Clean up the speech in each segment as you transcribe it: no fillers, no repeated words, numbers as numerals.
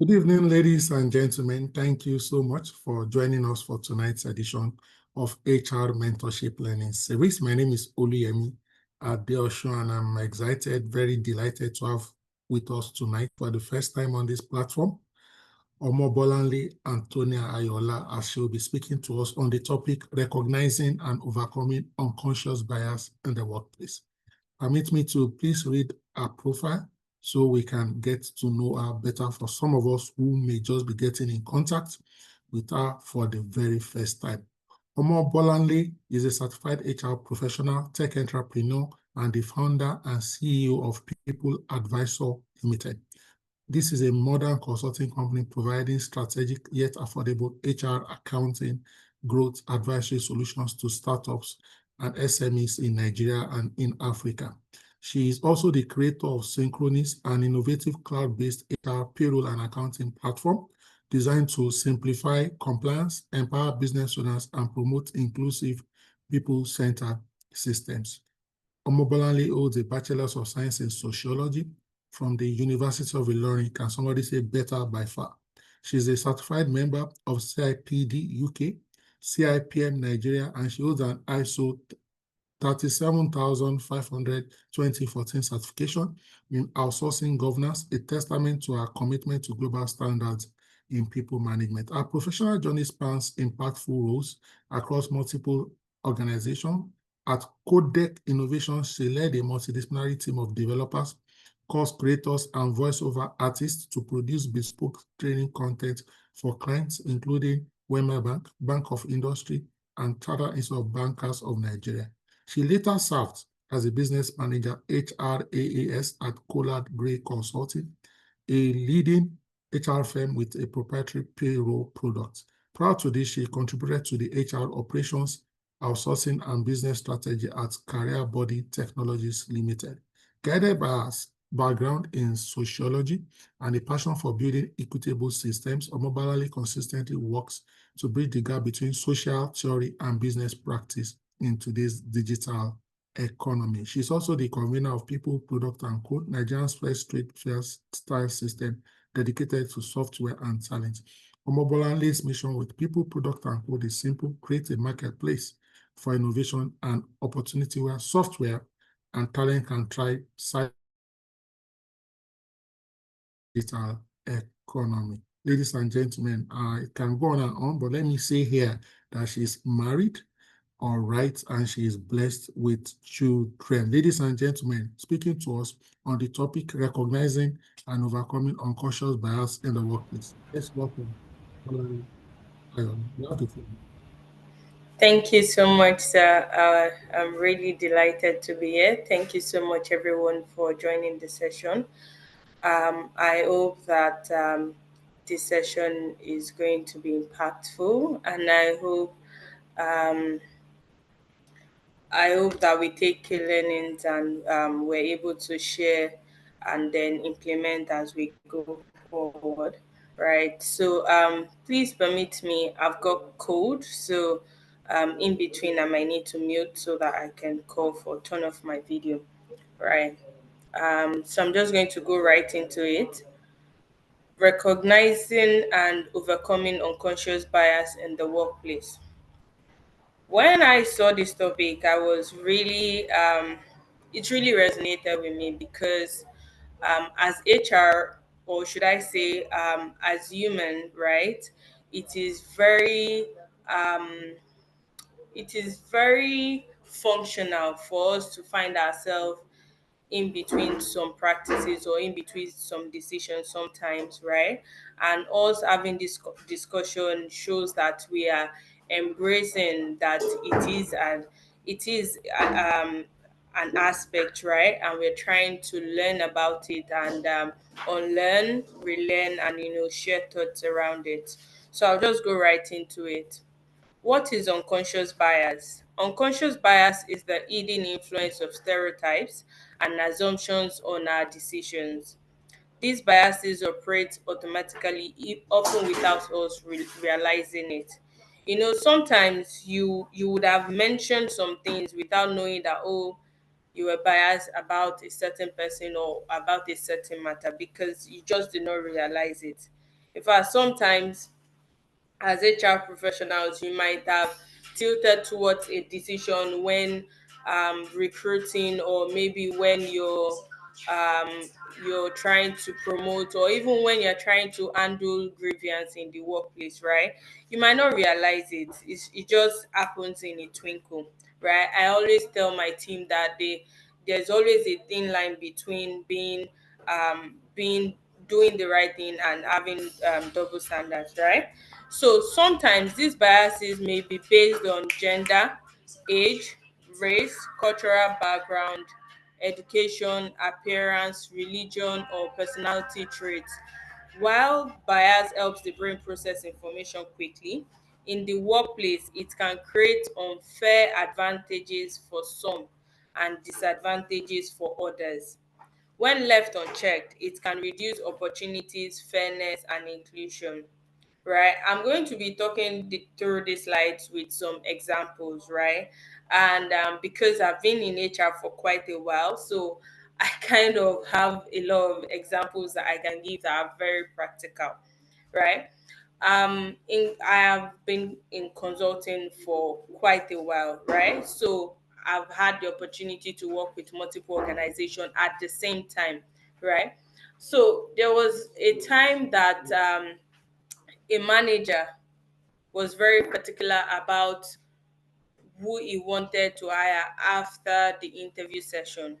Good evening, ladies and gentlemen. Thank you so much for joining us for tonight's edition of HR Mentorship Learning Series. My name is Oluyemi Adeosun, and I'm excited, very delighted to have with us tonight for the first time on this platform, Omobolanle Antonia Ayola, as she will be speaking to us on the topic recognizing and overcoming unconscious bias in the workplace. Permit me to please read her profile so we can get to know her better for some of us who may just be getting in contact with her for the very first time. Omobolanle is a certified HR professional, tech entrepreneur, and the founder and CEO of People Advisor Limited. This is a modern consulting company providing strategic yet affordable HR accounting, growth advisory solutions to startups and SMEs in Nigeria and in Africa. She is also the creator of Synchronis, an innovative cloud-based HR payroll and accounting platform designed to simplify compliance, empower business owners, and promote inclusive, people-centered systems. Omobolanle holds a Bachelor's of Science in Sociology from the University of Ilorin. Can somebody say better by far? She's a certified member of CIPD UK, CIPM Nigeria, and she holds an ISO 37500 2014 certification in outsourcing governance, a testament to her commitment to global standards in people management. Her professional journey spans impactful roles across multiple organizations. At Codec Innovations, she led a multidisciplinary team of developers, course creators, and voiceover artists to produce bespoke training content for clients, including Wema Bank, Bank of Industry, and Chartered Institute of Bankers of Nigeria. She later served as a business manager, HRAAS, at Collard Gray Consulting, a leading HR firm with a proprietary payroll product. Prior to this, she contributed to the HR operations, outsourcing, and business strategy at Career Body Technologies Limited. Guided by her background in sociology and a passion for building equitable systems, Omobolanle consistently works to bridge the gap between social theory and business practice in today's digital economy. She's also the convener of People, Product, and Code, Nigeria's first trade fair style system dedicated to software and talent. Omobolanle's mission with People, Product, and Code is simple: create a marketplace for innovation and opportunity where software and talent can thrive side digital economy. Ladies and gentlemen, I can go on, but let me say here that she's married, all right, and she is blessed with children. Ladies and gentlemen, speaking to us on the topic recognizing and overcoming unconscious bias in the workplace. Let's welcome Valerie Ayon. You have the floor. Thank you so much, sir. I'm really delighted to be here. Thank you so much, everyone, for joining the session. I hope that this session is going to be impactful, and um, I hope that we take key learnings and we're able to share and then implement as we go forward. Right. So please permit me. I've got code, so in between I might need to mute so that I can call for turn off my video. Right. So I'm just going to go right into it. Recognizing and overcoming unconscious bias in the workplace. When I saw this topic, I was really, it really resonated with me because as HR, or should I say, as human, right? It is very, um, it is very functional for us to find ourselves in between some practices or in between some decisions sometimes, right? And us having this discussion shows that we are embracing that it is an aspect, right? And we're trying to learn about it and unlearn, relearn, and share thoughts around it. So I'll just go right into it. What is unconscious bias? Unconscious bias is the hidden influence of stereotypes and assumptions on our decisions. These biases operate automatically, often without us realizing it. Sometimes you would have mentioned some things without knowing that, oh, you were biased about a certain person or about a certain matter because you just did not realize it. In fact, sometimes as HR professionals, you might have tilted towards a decision when recruiting, or maybe when um, you're trying to promote, or even when you're trying to handle grievance in the workplace, right? You might not realize it just happens in a twinkle, right? I always tell my team that there's always a thin line between being doing the right thing and having double standards, right? So sometimes these biases may be based on gender, age, race, cultural background, education, appearance, religion, or personality traits. While bias helps the brain process information quickly, in the workplace, it can create unfair advantages for some and disadvantages for others. When left unchecked, it can reduce opportunities, fairness, and inclusion. Right, I'm going to be talking through these slides with some examples, right? And because I've been in HR for quite a while, so I kind of have a lot of examples that I can give that are very practical, right? In I have been in consulting for quite a while, right? So I've had the opportunity to work with multiple organizations at the same time, right? So there was a time that a manager was very particular about who he wanted to hire after the interview session,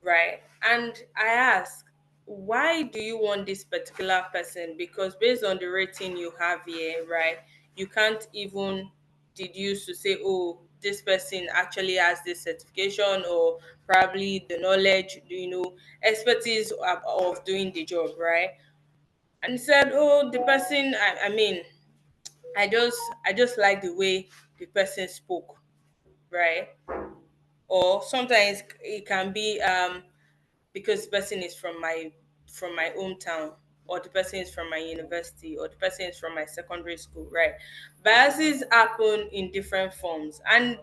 right? And I asked, why do you want this particular person? Because based on the rating you have here, right, you can't even deduce to say, oh, this person actually has this certification, or probably the knowledge, expertise of doing the job, right? And he said, oh, the person, I mean, I just like the way the person spoke, right? Or sometimes it can be because the person is from my hometown, or the person is from my university, or the person is from my secondary school, right? Biases happen in different forms, and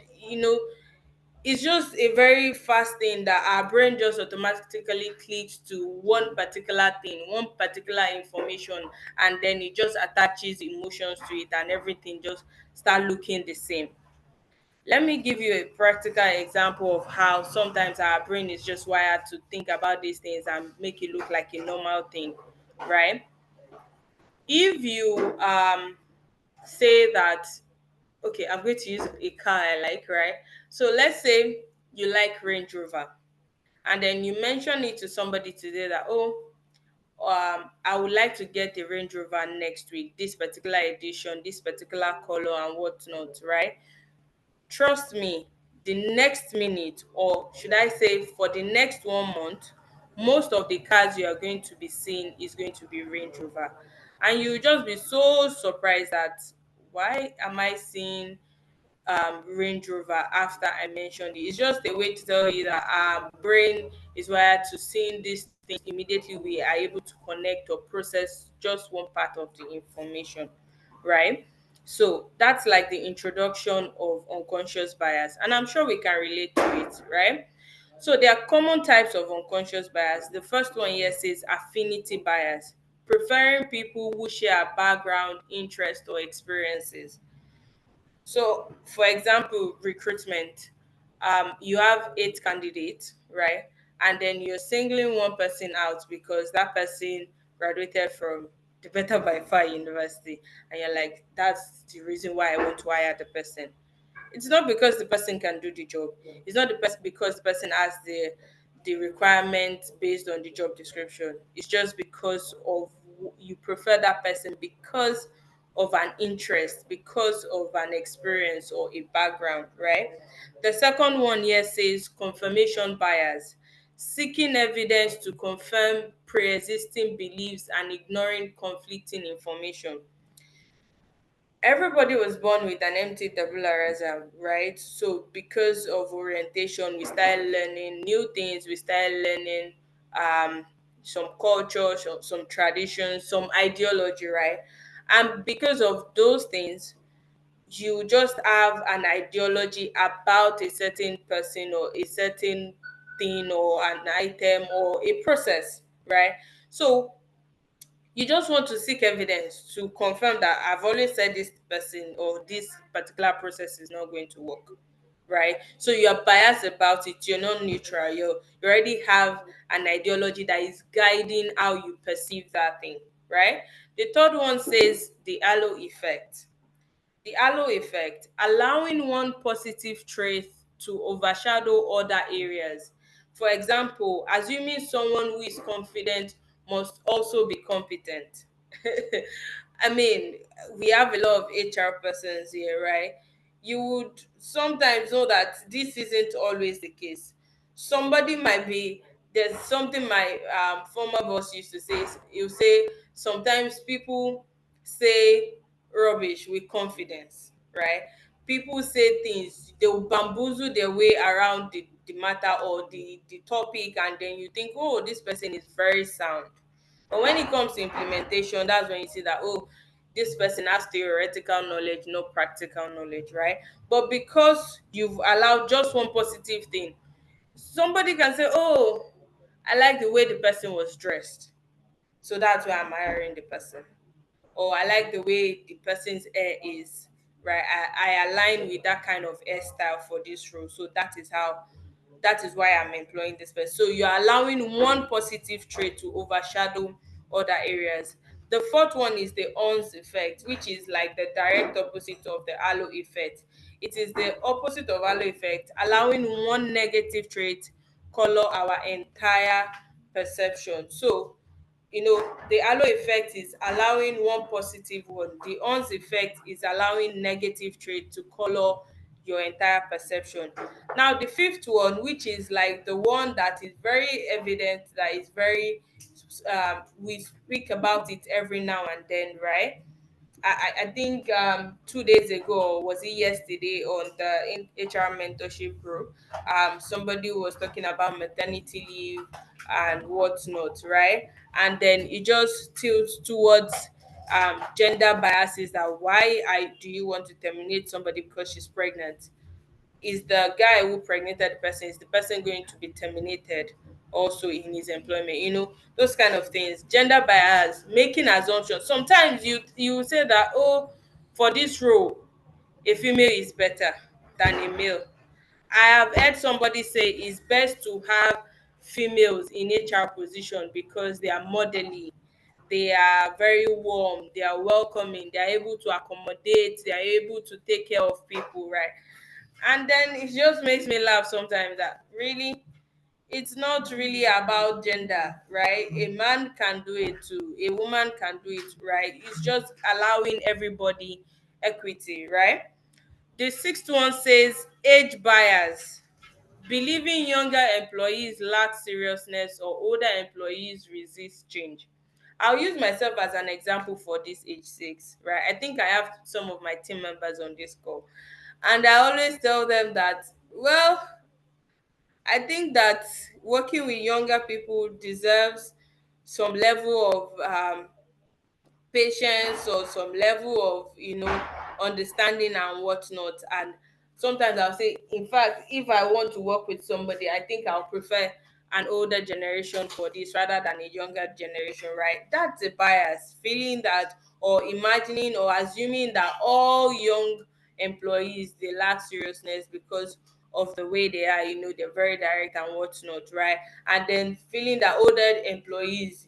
it's just a very fast thing that our brain just automatically clicks to one particular thing, one particular information, and then it just attaches emotions to it, and everything just start looking the same. Let me give you a practical example of how sometimes our brain is just wired to think about these things and make it look like a normal thing, right? If you say that, okay, I'm going to use a car I like, right? So let's say you like Range Rover, and then you mention it to somebody today that, oh, I would like to get the Range Rover next week, this particular edition, this particular color, and whatnot, right? Trust me, the next minute, or should I say for the next 1 month, most of the cars you are going to be seeing is going to be Range Rover. And you will just be so surprised that, why am I seeing Range Rover after I mentioned it? It's just a way to tell you that our brain is wired to seeing these things immediately. We are able to connect or process just one part of the information, right? So that's like the introduction of unconscious bias, and I'm sure we can relate to it, right? So there are common types of unconscious bias. The first one here says affinity bias, preferring people who share background, interest, or experiences. So, for example, recruitment, you have 8 candidates, right? And then you're singling one person out because that person graduated from the Better by Far University, and you're like, that's the reason why I want to hire the person. It's not because the person can do the job. It's not the person because the person has the requirement based on the job description. It's just because of you prefer that person because of an interest, because of an experience or a background, right? The second one here says confirmation bias, seeking evidence to confirm pre-existing beliefs and ignoring conflicting information. Everybody was born with an empty tabula rasa, right? So because of orientation, we started learning new things. We started learning some culture, some traditions, some ideology, right? And because of those things, you just have an ideology about a certain person or a certain thing or an item or a process, right? So You just want to seek evidence to confirm that I've always said this person or this particular process is not going to work, right? So you're biased about it, you're not neutral, you already have an ideology that is guiding how you perceive that thing, right? The third one says the halo effect. The halo effect, allowing one positive trait to overshadow other areas. For example, assuming someone who is confident must also be competent. I mean, we have a lot of HR persons here, right? You would sometimes know that this isn't always the case. Somebody might be, there's something my former boss used to say. He'll say sometimes people say rubbish with confidence, right? People say things, they will bamboozle their way around the matter or the topic, and then you think, oh, this person is very sound. But when it comes to implementation, that's when you see that, oh, this person has theoretical knowledge, no practical knowledge, right? But because you've allowed just one positive thing, somebody can say, oh, I like the way the person was dressed. So that's why I'm hiring the person. Or I like the way the person's hair is, right? I align with that kind of hairstyle for this role. So that is why I'm employing this person. So you're allowing one positive trait to overshadow other areas. The fourth one is the ons effect, which is like the direct opposite of the halo effect. It is the opposite of halo effect, allowing one negative trait color our entire perception. So the halo effect is allowing one positive one. The ons effect is allowing negative trait to color your entire perception. Now, the fifth one, which is like the one that is very evident, that is very, we speak about it every now and then, right? I think 2 days ago, or was it yesterday, on the HR mentorship group, somebody was talking about maternity leave and whatnot, right? And then it just tilts towards gender biases, that why I do you want to terminate somebody because she's pregnant? Is the guy who pregnated the person, is the person going to be terminated also in his employment? Those kind of things. Gender bias, making assumptions. Sometimes you say that, oh, for this role a female is better than a male. I have heard somebody say it's best to have females in HR position because they are motherly, they are very warm, they are welcoming, they are able to accommodate, they are able to take care of people, right? And then it just makes me laugh sometimes, that really it's not really about gender, right? A man can do it too, a woman can do it, right? It's just allowing everybody equity, right? The sixth one says age bias, believing younger employees lack seriousness or older employees resist change. I'll use myself as an example for this age six, right? I think I have some of my team members on this call, and I always tell them that, well, I think that working with younger people deserves some level of patience, or some level of understanding and whatnot. And sometimes I'll say, in fact, if I want to work with somebody, I think I'll prefer an older generation for this rather than a younger generation, right? That's a bias, feeling that, or imagining or assuming that all young employees, they lack seriousness because of the way they are, they're very direct and whatnot, right? And then feeling that older employees,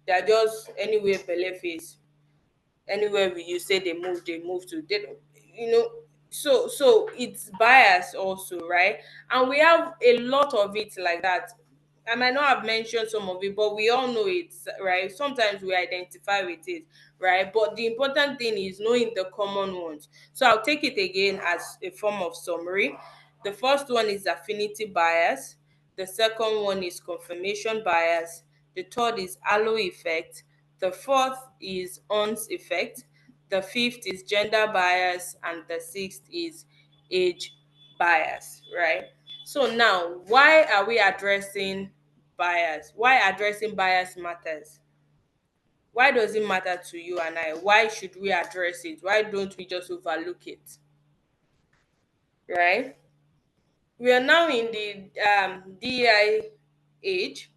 they're just anywhere belle face. Anywhere you say they move to, they don't, so it's bias also, right? And we have a lot of it like that. I might not have mentioned some of it, but we all know it, right? Sometimes we identify with it, right? But the important thing is knowing the common ones. So I'll take it again as a form of summary. The first one is affinity bias. The second one is confirmation bias. The third is halo effect. The fourth is ons effect. The fifth is gender bias. And the sixth is age bias, right? So now, why are we addressing bias? Why addressing bias matters? Why does it matter to you and I? Why should we address it? Why don't we just overlook it? Right? We are now in the DEI age,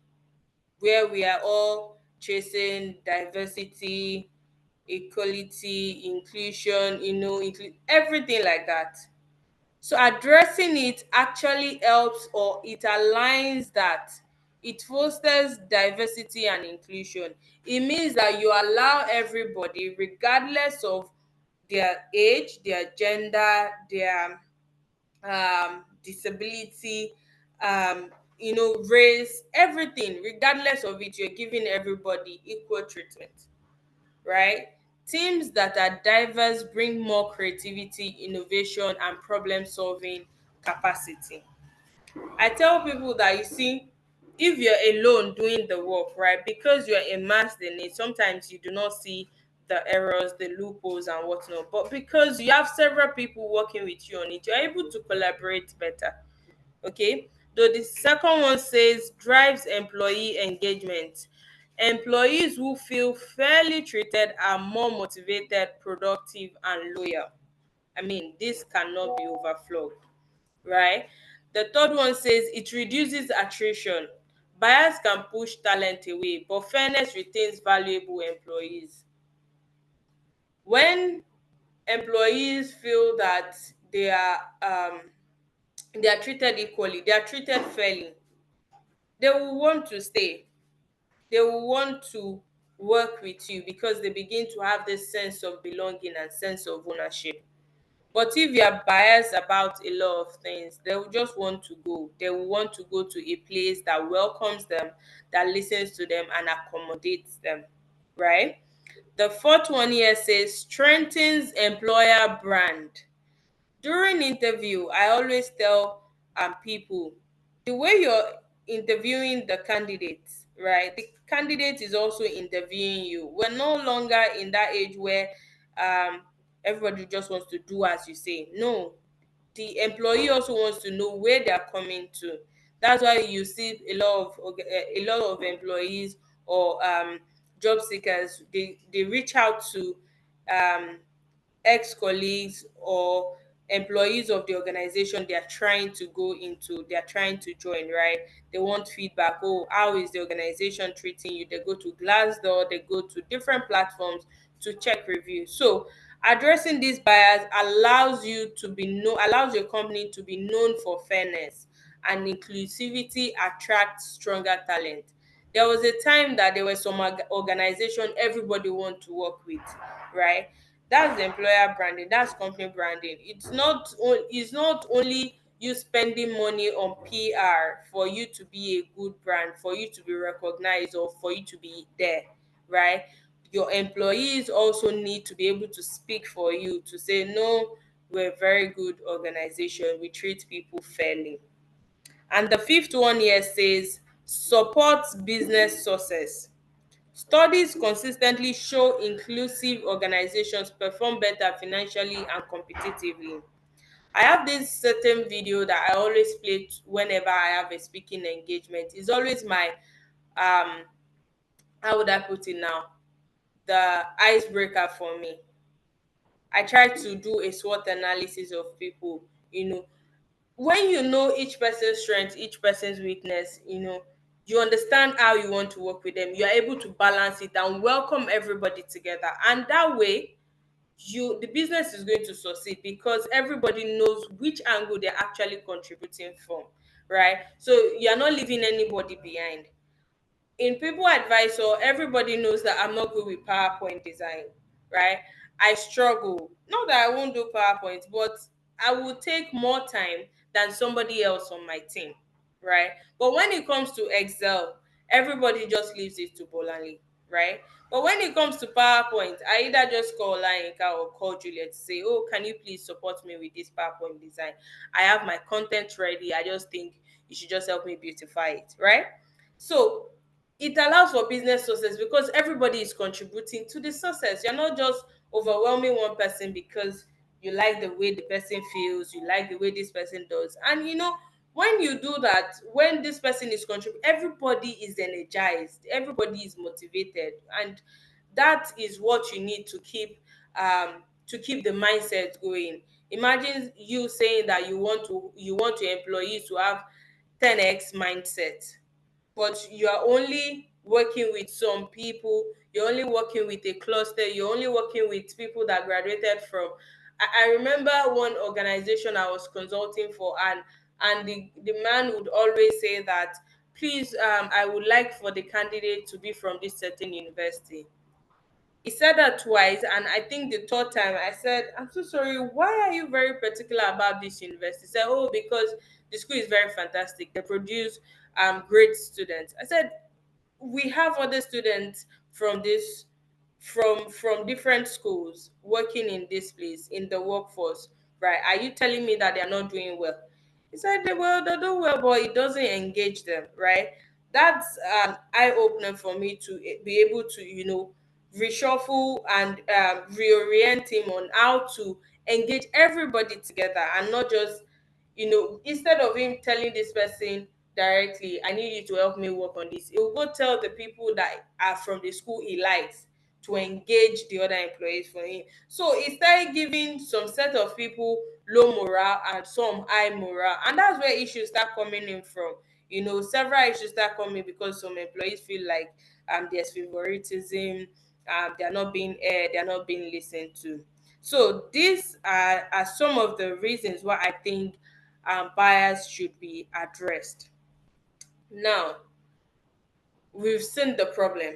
where we are all chasing diversity, equality, inclusion, everything like that. So addressing it actually helps, or it aligns that. It fosters diversity and inclusion. It means that you allow everybody, regardless of their age, their gender, their disability, race, everything, regardless of it, you're giving everybody equal treatment, right? Teams that are diverse bring more creativity, innovation, and problem solving capacity. I tell people that, you see, if you're alone doing the work, right, because you're immersed in it, sometimes you do not see the errors, the loopholes, and whatnot. But because you have several people working with you on it, you're able to collaborate better. Okay. Though the second one says drives employee engagement. Employees who feel fairly treated are more motivated, productive, and loyal. I mean, this cannot be overflowed, right? The third one says it reduces attrition. Bias can push talent away, but fairness retains valuable employees. When employees feel that they are um, they are treated equally, they are treated fairly, they will want to stay. They will want to work with you because they begin to have this sense of belonging and sense of ownership. But if you are biased about a lot of things, they will just want to go. They will want to go to a place that welcomes them, that listens to them, and accommodates them, right? The fourth one here says strengthens employer brand. During interview, I always tell people, the way you're interviewing the candidates, right, the candidate is also interviewing you. We're no longer in that age where um everybody just wants to do as you say. No, the employee also wants to know where they are coming to. That's why you see a lot of employees or job seekers, they reach out to um ex-colleagues or employees of the organization they are trying to join, right? They want feedback. Oh, how is the organization treating you? They go to Glassdoor, they go to different platforms to check reviews. So addressing these bias allows your company to be known for fairness, and inclusivity attracts stronger talent. There was a time that there were some organization everybody want to work with, right? That's employer branding, that's company branding. It's not only you spending money on PR for you to be a good brand, for you to be recognized, or for you to be there, right? Your employees also need to be able to speak for you, to say no, we're a very good organization, we treat people fairly. And the fifth one here says supports business success. Studies consistently show inclusive organizations perform better financially and competitively. I have this certain video that I always play whenever I have a speaking engagement. It's always my um how would I put it now? The icebreaker for me. I try to do a SWOT analysis of people, you know, when you know each person's strength, each person's weakness, you understand how you want to work with them. You are able to balance it and welcome everybody together. And that way, the business is going to succeed because everybody knows which angle they're actually contributing from, right? So you're not leaving anybody behind. In people advisor, everybody knows that I'm not good with PowerPoint design, right? I struggle. Not that I won't do PowerPoint, but I will take more time than somebody else on my team, right? But when it comes to Excel, everybody just leaves it to Bolanli, right? But when it comes to PowerPoint, I either just call Olayinka or call Juliet to say, oh, can you please support me with this PowerPoint design? I have my content ready. I just think you should just help me beautify it, right? So it allows for business success because everybody is contributing to the success. You're not just overwhelming one person because you like the way the person feels, you like the way this person does. And when you do that, when this person is contributing, everybody is energized, everybody is motivated, and that is what you need to keep the mindset going. Imagine you saying that you want your employees to have 10x mindset, but you are only working with some people, you're only working with a cluster, you're only working with people that graduated from. I remember one organization I was consulting for, and the man would always say that, please, I would like for the candidate to be from this certain university. He said that twice, and I think the third time I said, I'm so sorry, why are you very particular about this university? He said, oh, because the school is very fantastic, they produce great students. I said, we have other students from this, from different schools working in this place in the workforce, right? Are you telling me that they're not doing well? He said, well, they do well, but it doesn't engage them, right? That's an eye opener for me to be able to, reshuffle and reorient him on how to engage everybody together, and not just, instead of him telling this person directly, I need you to help me work on this, he will go tell the people that are from the school he likes to engage the other employees for him. So he started giving some set of people low morale and some high morale, and that's where issues start coming in from. Several issues start coming because some employees feel like there's favoritism, they're not being aired, they're not being listened to. So these are some of the reasons why I think bias should be addressed. Now, we've seen the problem.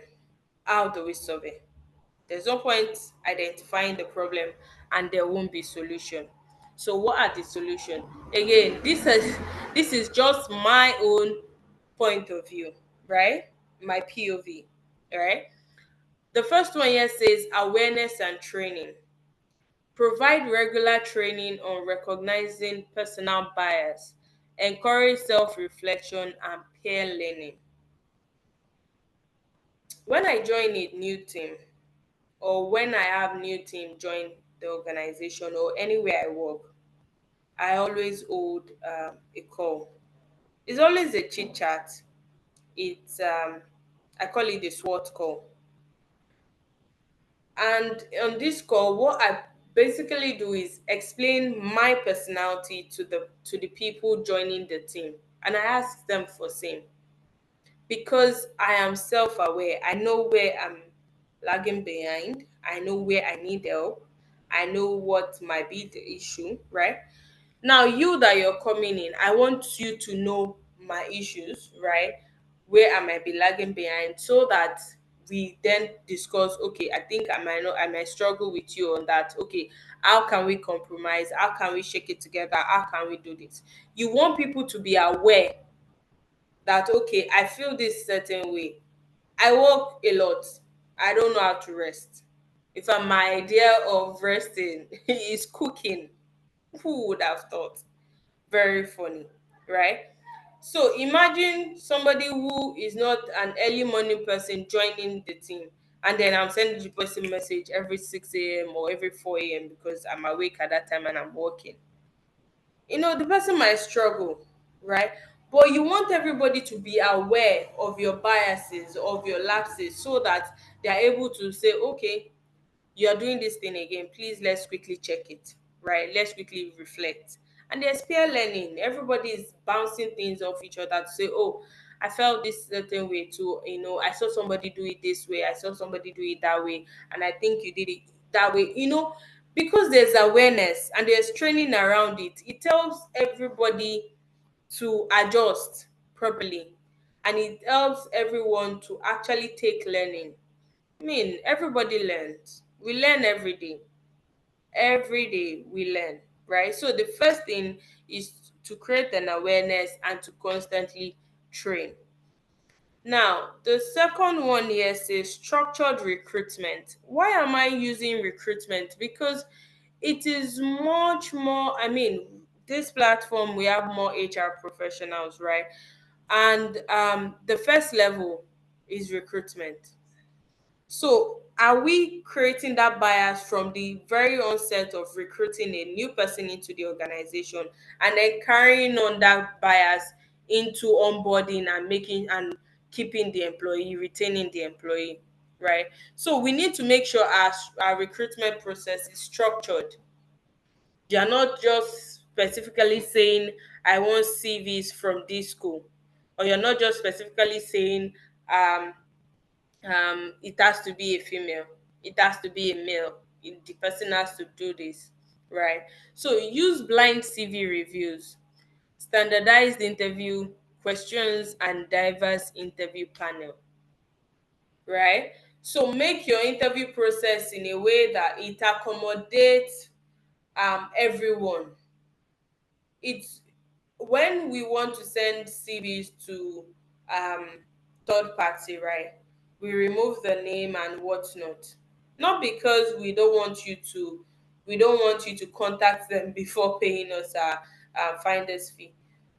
How do we solve it? There's no point identifying the problem and there won't be solution. So what are the solution? Again, this is just my own point of view, right? My POV, right? The first one here says awareness and training. Provide regular training on recognizing personal bias. Encourage self-reflection and peer learning. When I join a new team, or when I have new team join the organization or anywhere I work, I always hold a call. It's always a chit chat. It's I call it the SWOT call. And on this call, what I basically do is explain my personality to the people joining the team, and I ask them for same, because I am self-aware. I know where I'm lagging behind. I know where I need help. I know what might be the issue, right? Now, you that you're coming in, I want you to know my issues, right? Where I might be lagging behind, so that we then discuss, okay, I think I might struggle with you on that. Okay, how can we compromise? How can we shake it together? How can we do this? You want people to be aware that, okay, I feel this certain way. I work a lot. I don't know how to rest. In fact, my idea of resting is cooking. Who would have thought? Very funny, right? So imagine somebody who is not an early morning person joining the team, and then I'm sending the person message every 6 a.m. or every 4 a.m. because I'm awake at that time and I'm working. The person might struggle, right? But you want everybody to be aware of your biases, of your lapses, so that they are able to say, okay, you're doing this thing again, please, let's quickly check it, right? Let's quickly reflect. And there's peer learning. Everybody is bouncing things off each other to say, oh, I felt this certain way too. I saw somebody do it this way, I saw somebody do it that way, and I think you did it that way. Because there's awareness and there's training around it, it tells everybody to adjust properly, and it helps everyone to actually take learning. I mean, everybody learns. We learn every day. Every day we learn, right? So the first thing is to create an awareness and to constantly train. Now, the second one here says structured recruitment. Why am I using recruitment? Because it is much more, this platform, we have more HR professionals, right? And the first level is recruitment. So, are we creating that bias from the very onset of recruiting a new person into the organization, and then carrying on that bias into onboarding and making and keeping the employee, retaining the employee, right? So, we need to make sure our recruitment process is structured. You're not just specifically saying, I want CVs from this school, or you're not just specifically saying, it has to be a female, it has to be a male, the person has to do this, right? So use blind CV reviews, standardized interview questions, and diverse interview panel, right? So make your interview process in a way that it accommodates everyone. It's when we want to send CVs to um third party, right? We remove the name and whatnot. Not because we don't want you to contact them before paying us our finder's fee.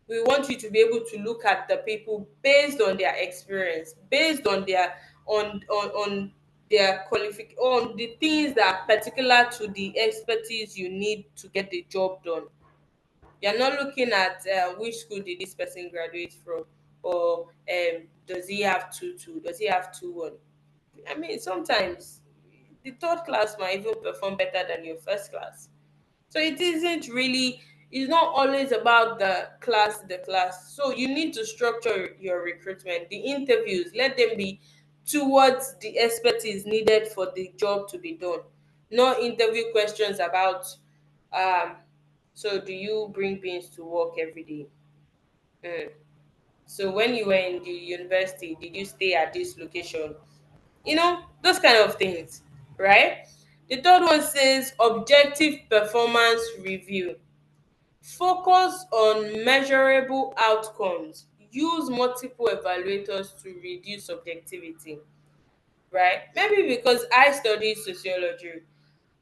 We want you to be able to look at the people based on their experience, based on their on their qualific on the things that are particular to the expertise you need to get the job done. You're not looking at which school did this person graduate from, or does he have 2-2, does he have 2-1. I mean, sometimes the third class might even perform better than your first class. So it isn't really, it's not always about the class. So you need to structure your recruitment, the interviews, let them be towards the expertise needed for the job to be done. Not interview questions about um so do you bring beans to work every day? Mm. So when you were in the university, did you stay at this location? Those kind of things, right? The third one says objective performance review. Focus on measurable outcomes. Use multiple evaluators to reduce subjectivity, right? Maybe because I study sociology,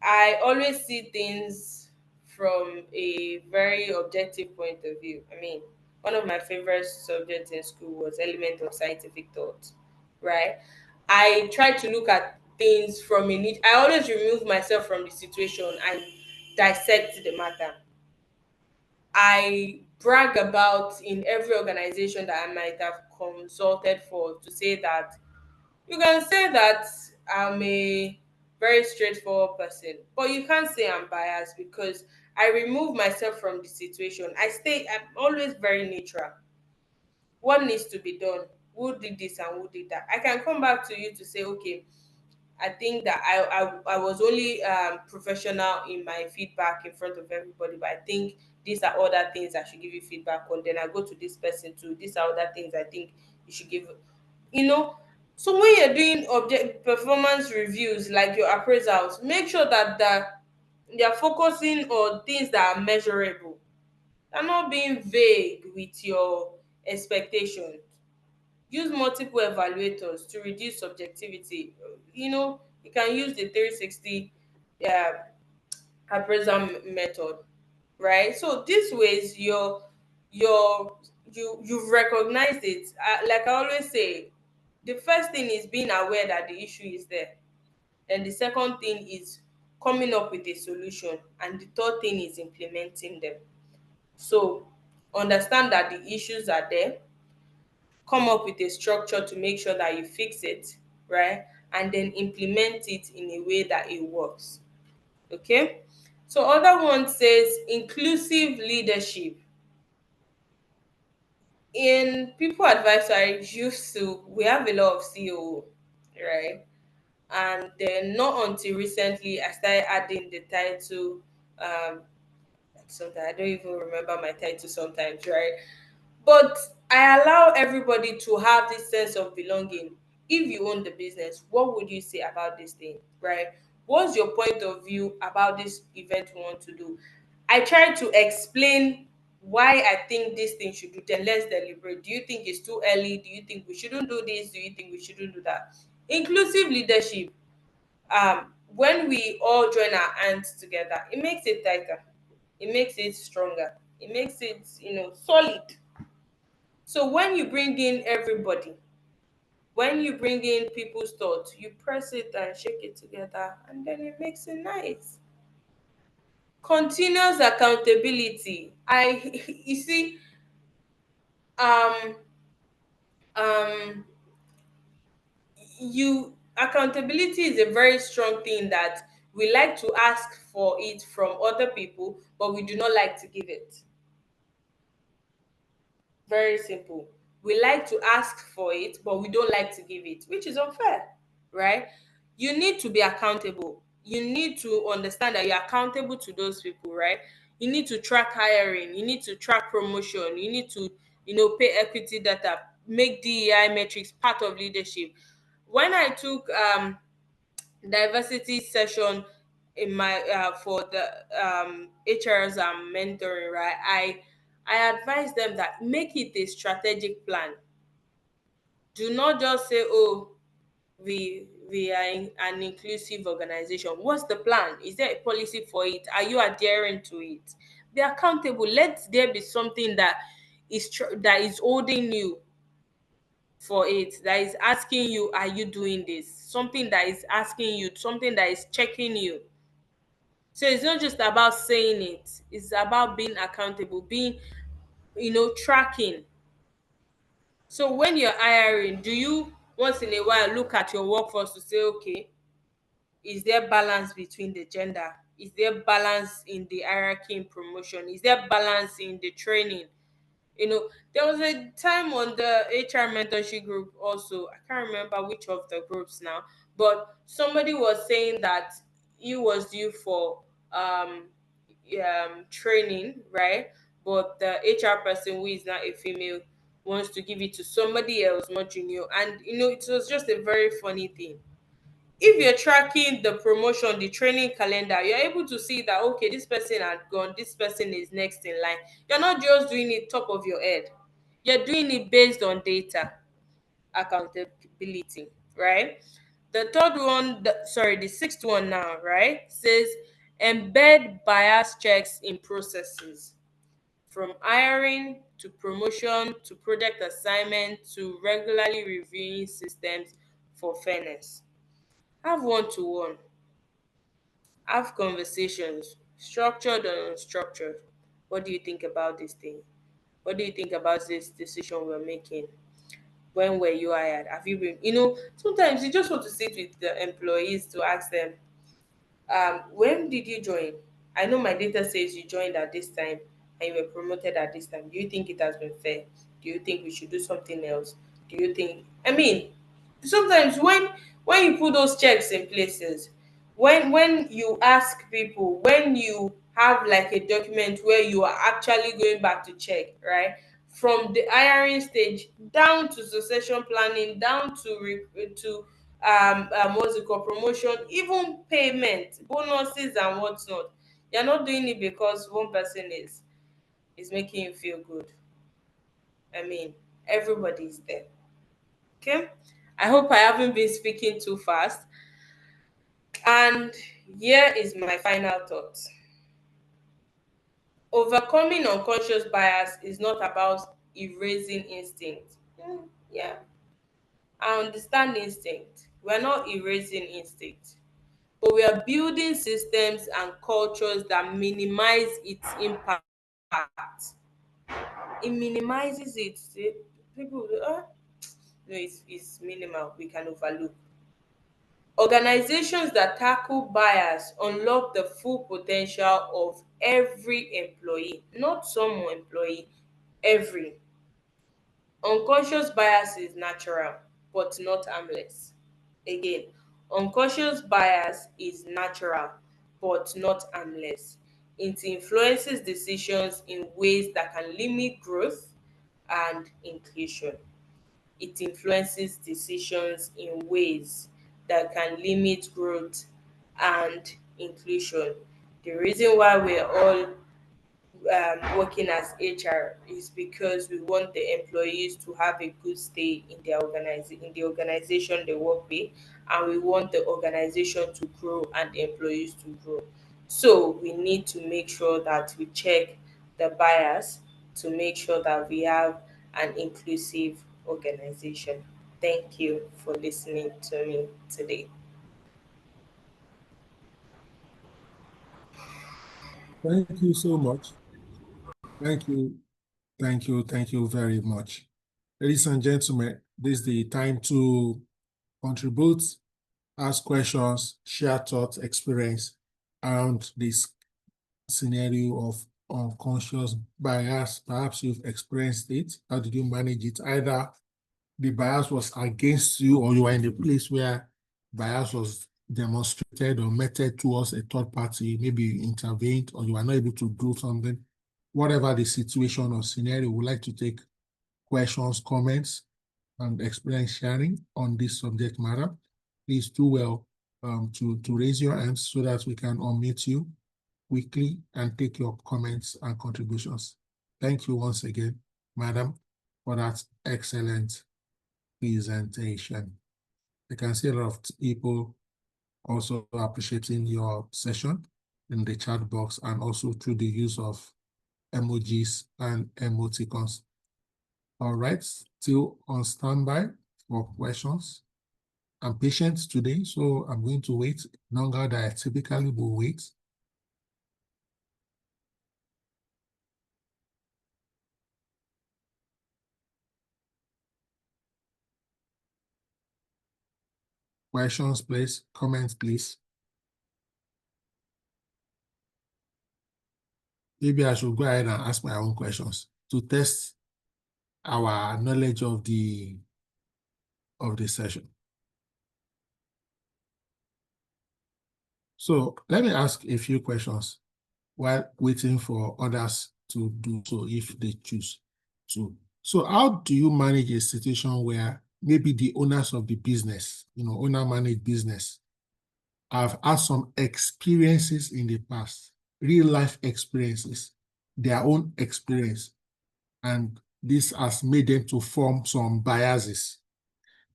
I always see things from a very objective point of view. I mean, one of my favorite subjects in school was element of scientific thought, right? I try to look at things from a niche. I always remove myself from the situation and dissect the matter. I brag about in every organization that I might have consulted for to say that you can say that I'm a very straightforward person, but you can't say I'm biased because I remove myself from the situation. I'm always very neutral. What needs to be done? Who did this and who did that? I can come back to you to say, okay, I think that I was only professional in my feedback in front of everybody, but I think these are other things I should give you feedback on. Then I go to this person too. These are other things I think you should give. You know, so when you're doing object performance reviews like your appraisals, make sure that you're focusing on things that are measurable. You're not being vague with your expectations. Use multiple evaluators to reduce subjectivity. You can use the 360 uh, appraisal method, right? So this ways you've recognized it. Like I always say, the first thing is being aware that the issue is there. Then the second thing is coming up with a solution, and the third thing is implementing them. So understand that the issues are there, come up with a structure to make sure that you fix it, right? And then implement it in a way that it works. Okay? So other one says inclusive leadership. In people advisory used to we have a lot of CEO, right? And then not until recently I started adding the title sometimes I don't even remember my title sometimes, right? But I allow everybody to have this sense of belonging. If you own the business, what would you say about this thing, right? What's your point of view about this event we want to do? I try to explain why I think this thing should do. Then let's deliberate. Do you think it's too early? Do you think we shouldn't do this? Do you think we shouldn't do that? Inclusive leadership. When we all join our hands together, it makes it tighter. It makes it stronger. It makes it, solid. So when you bring in everybody, when you bring in people's thoughts, you press it and shake it together, and then it makes it nice. Continuous accountability. You see, um, um, accountability is a very strong thing that we like to ask for it from other people, but we do not like to give it. Very simple. We like to ask for it, but we don't like to give it, which is unfair, right? You need to be accountable. You need to understand that you're accountable to those people, right? You need to track hiring, you need to track promotion, you need to, pay equity data, make DEI metrics part of leadership. When I took diversity session in my for the HRs I'm mentoring, right? I advise them that make it a strategic plan. Do not just say, oh, we are an inclusive organization. What's the plan? Is there a policy for it? Are you adhering to it? Be accountable. Let there be something that that is holding you for it, that is asking you, are you doing this? Something that is asking you, something that is checking you. So it's not just about saying it, it's about being accountable, being, tracking. So when you're hiring, do you once in a while look at your workforce to say, okay, is there balance between the gender? Is there balance in the hierarchy in promotion? Is there balance in the training? There was a time on the HR mentorship group also. I can't remember which of the groups now, but somebody was saying that he was due for um, training, right? But the HR person, who is not a female, wants to give it to somebody else, more junior. And it was just a very funny thing. If you're tracking the promotion, the training calendar, you're able to see that, okay, this person had gone, this person is next in line. You're not just doing it top of your head, you're doing it based on data, accountability, right? The third one, the sixth one now, right, says embed bias checks in processes, from hiring to promotion to project assignment to regularly reviewing systems for fairness. Have one-to-one, have conversations, structured or unstructured. What do you think about this thing? What do you think about this decision we're making? When were you hired? Have you been, sometimes you just want to sit with the employees to ask them, when did you join? I know my data says you joined at this time and you were promoted at this time. Do you think it has been fair? Do you think we should do something else? Do you think, I mean, sometimes when you put those checks in places, when you ask people, when you have like a document where you are actually going back to check, right? From the hiring stage down to succession planning, down to what's it called, promotion, even payment, bonuses and whatnot. You're not doing it because one person is making you feel good. I mean, everybody's there. Okay, I hope I haven't been speaking too fast. And here is my final thought. Overcoming unconscious bias is not about erasing instinct. Yeah, I understand instinct. We're not erasing instinct, but we are building systems and cultures that minimize its impact. It minimizes it. People, no, it's minimal. We can overlook. Organizations that tackle bias unlock the full potential of every employee, not some employee, every. Unconscious bias is natural, but not harmless. Again, unconscious bias is natural, but not harmless. It influences decisions in ways that can limit growth and inclusion. It influences decisions in ways that can limit growth and inclusion. The reason why we're all working as HR is because we want the employees to have a good stay in their in the organization they work with, and we want the organization to grow and the employees to grow. So we need to make sure that we check the bias to make sure that we have an inclusive organization. Thank you for listening to me today. Thank you so much. Thank you. Thank you. Thank you very much. Ladies and gentlemen, this is the time to contribute, ask questions, share thoughts, experience around this scenario of unconscious bias? Perhaps you've experienced it. How did you manage it? Either the bias was against you, or you are in a place where bias was demonstrated or meted towards a third party, maybe you intervened or you are not able to do something. Whatever the situation or scenario, we would like to take questions, comments, and experience sharing on this subject matter. Please do well to raise your hands so that we can unmute you quickly and take your comments and contributions. Thank you once again, Madam, for that excellent presentation. I can see a lot of people also appreciating your session in the chat box and also through the use of emojis and emoticons. All right, still on standby for questions. I'm patient today, so I'm going to wait longer than I typically will wait. Questions, please. Comments, please. Maybe I should go ahead and ask my own questions to test our knowledge of the session. So let me ask a few questions while waiting for others to do so if they choose to. So how do you manage a situation where maybe the owners of the business, owner managed business, have had some experiences in the past, real life experiences, their own experience, and this has made them to form some biases.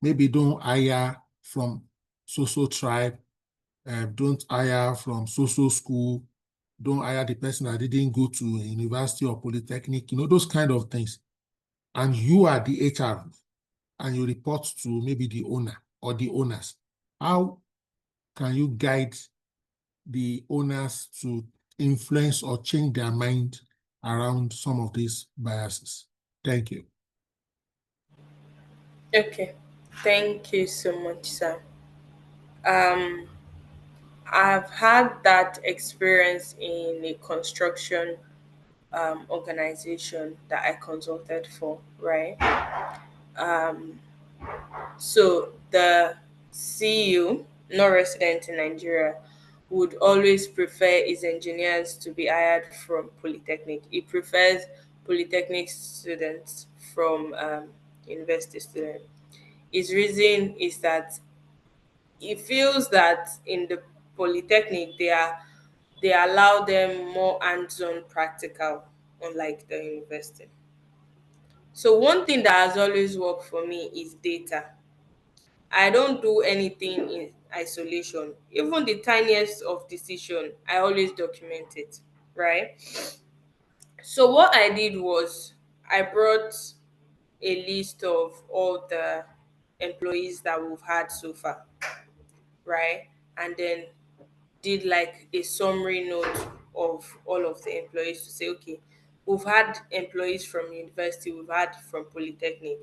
Maybe don't hire from so tribe, don't hire from so school, don't hire the person that didn't go to a university or polytechnic, those kind of things. And you are the HR and you report to maybe the owner or the owners. How can you guide the owners to influence or change their mind around some of these biases? Thank you. Okay, thank you so much, sir. Um, I've had that experience in a construction organization that I consulted for, right? So the CEO, not resident in Nigeria, would always prefer his engineers to be hired from Polytechnic. He prefers Polytechnic students from university students. His reason is that he feels that in the Polytechnic they allow them more hands-on practical, unlike the university. So one thing that has always worked for me is data. I don't do anything in isolation. Even the tiniest of decision, I always document it, right? So what I did was I brought a list of all the employees that we've had so far, right? And then did like a summary note of all of the employees to say, okay, we've had employees from university, we've had from Polytechnic,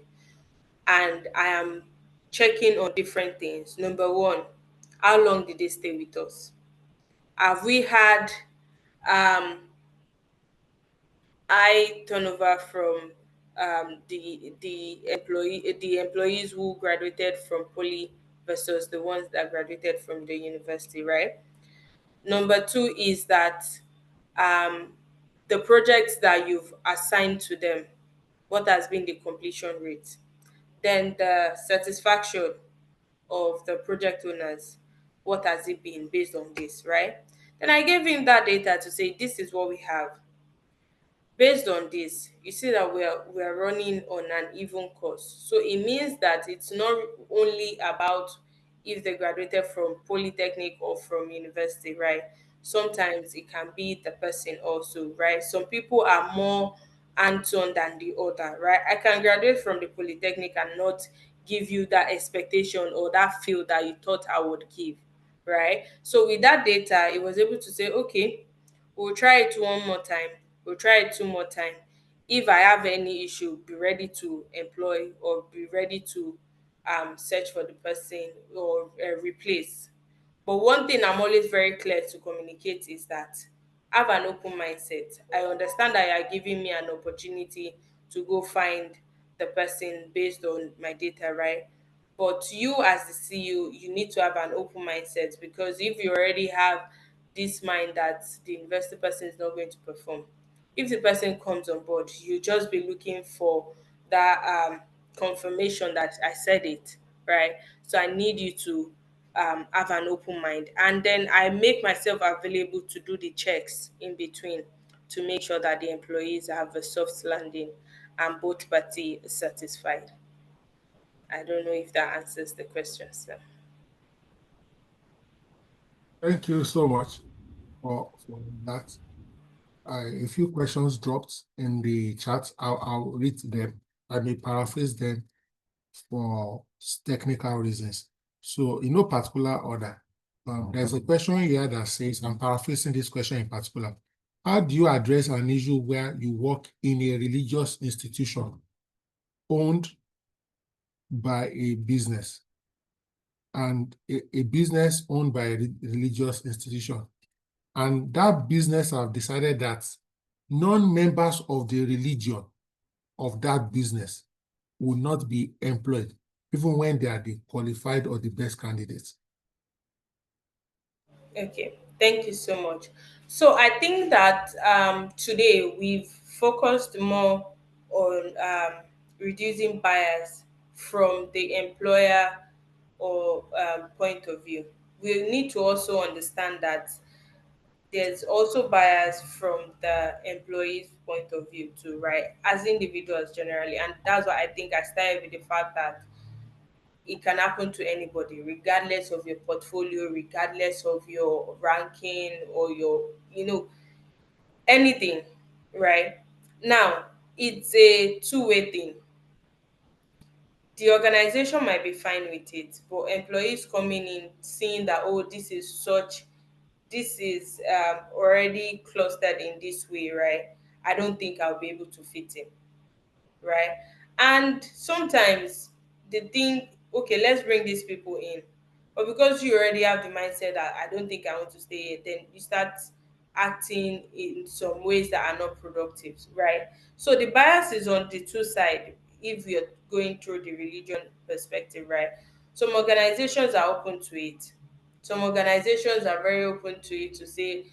and I am checking on different things. Number one, how long did they stay with us? Have we had um, high turnover from the employees who graduated from poly versus the ones that graduated from the university, right? Number two is that um, the projects that you've assigned to them, what has been the completion rate? Then the satisfaction of the project owners, what has it been based on this, right? Then I gave him that data to say, this is what we have. Based on this, you see that we are running on an even course. So it means that it's not only about if they graduated from Polytechnic or from university, right? Sometimes it can be the person also, right? Some people are more hands-on than the other, right? I can graduate from the Polytechnic and not give you that expectation or that feel that you thought I would give, right? So with that data, it was able to say, okay, we'll try it one more time. We'll try it two more time. If I have any issue, be ready to employ or be ready to search for the person or replace. But one thing I'm always very clear to communicate is that have an open mindset. I understand that you are giving me an opportunity to go find the person based on my data, right? But you, as the CEO, you need to have an open mindset, because if you already have this mind that the investor person is not going to perform, if the person comes on board, you just be looking for that confirmation that I said it, right? So I need you to have an open mind, and then I make myself available to do the checks in between to make sure that the employees have a soft landing and both parties satisfied. I don't know if that answers the question, sir. Thank you so much for that. A few questions dropped in the chat. I'll read them. I may paraphrase them for technical reasons. So in no particular order, there's a question here that says, I'm paraphrasing this question in particular. How do you address an issue where you work in a religious institution owned by a business, and a business owned by a religious institution, and that business have decided that non-members of the religion of that business will not be employed, even when they are the qualified or the best candidates? Okay, thank you so much. So I think that today we've focused more on reducing bias from the employer or point of view. We need to also understand that there's also bias from the employee's point of view too, right? As individuals generally, and that's why I think I started with the fact that it can happen to anybody, regardless of your portfolio, regardless of your ranking or your, anything, right? Now, it's a two-way thing. The organization might be fine with it, but employees coming in seeing that, oh, this is already clustered in this way, right? I don't think I'll be able to fit in, right? And sometimes they think, okay, let's bring these people in. But because you already have the mindset that I don't think I want to stay here, then you start acting in some ways that are not productive, right? So the bias is on the two sides if you're going through the religion perspective, right? Some organizations are open to it. Some organizations are very open to it to say